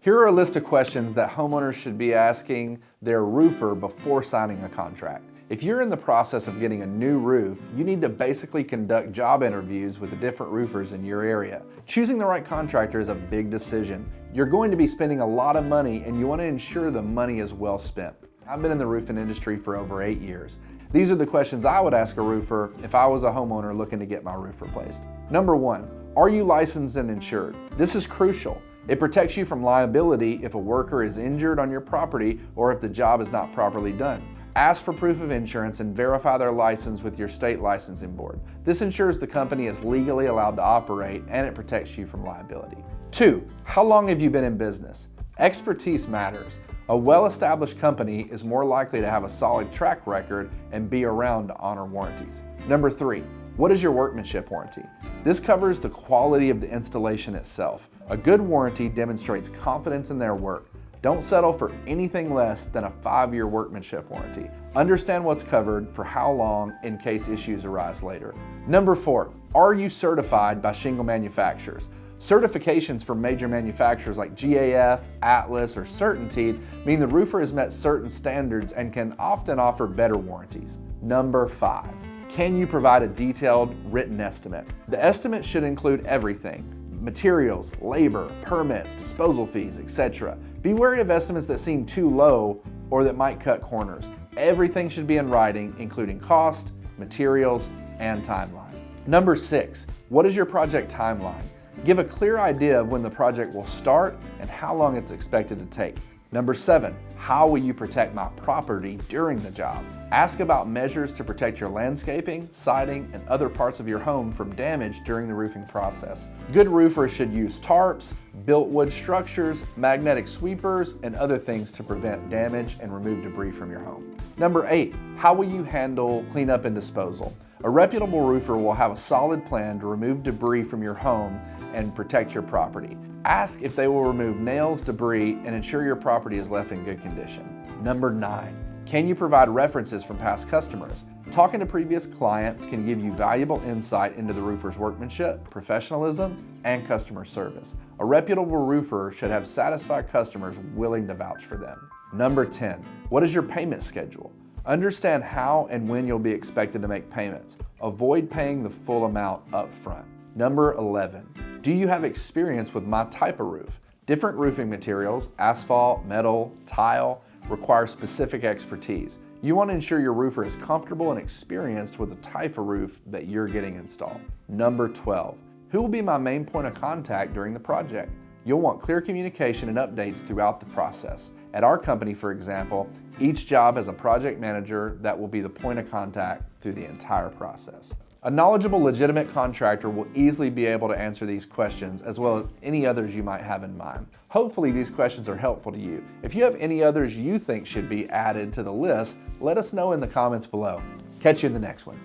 Here are a list of questions that homeowners should be asking their roofer before signing a contract. If you're in the process of getting a new roof, you need to basically conduct job interviews with the different roofers in your area. Choosing the right contractor is a big decision. You're going to be spending a lot of money and you want to ensure the money is well spent. I've been in the roofing industry for over 8 years. These are the questions I would ask a roofer if I was a homeowner looking to get my roof replaced. Number 1, are you licensed and insured? This is crucial. It protects you from liability if a worker is injured on your property or if the job is not properly done. Ask for proof of insurance and verify their license with your state licensing board. This ensures the company is legally allowed to operate and it protects you from liability. 2, how long have you been in business? Expertise matters. A well-established company is more likely to have a solid track record and be around to honor warranties. Number 3, what is your workmanship warranty? This covers the quality of the installation itself. A good warranty demonstrates confidence in their work. Don't settle for anything less than a 5-year workmanship warranty. Understand what's covered for how long in case issues arise later. Number 4, are you certified by shingle manufacturers? Certifications from major manufacturers like GAF, Atlas, or Certainteed mean the roofer has met certain standards and can often offer better warranties. Number 5, can you provide a detailed written estimate? The estimate should include everything: materials, labor, permits, disposal fees, etc. Be wary of estimates that seem too low or that might cut corners. Everything should be in writing, including cost, materials, and timeline. Number 6, what is your project timeline? Give a clear idea of when the project will start and how long it's expected to take. Number 7, how will you protect my property during the job? Ask about measures to protect your landscaping, siding, and other parts of your home from damage during the roofing process. Good roofers should use tarps, built wood structures, magnetic sweepers, and other things to prevent damage and remove debris from your home. Number 8, how will you handle cleanup and disposal? A reputable roofer will have a solid plan to remove debris from your home and protect your property. Ask if they will remove nails, debris, and ensure your property is left in good condition. Number 9, can you provide references from past customers? Talking to previous clients can give you valuable insight into the roofer's workmanship, professionalism, and customer service. A reputable roofer should have satisfied customers willing to vouch for them. Number 10, what is your payment schedule? Understand how and when you'll be expected to make payments. Avoid paying the full amount up front. Number 11, do you have experience with my type of roof? Different roofing materials, asphalt, metal, tile, require specific expertise. You want to ensure your roofer is comfortable and experienced with the type of roof that you're getting installed. Number 12, who will be my main point of contact during the project? You'll want clear communication and updates throughout the process. At our company, for example, each job has a project manager that will be the point of contact through the entire process. A knowledgeable, legitimate contractor will easily be able to answer these questions as well as any others you might have in mind. Hopefully these questions are helpful to you. If you have any others you think should be added to the list, let us know in the comments below. Catch you in the next one.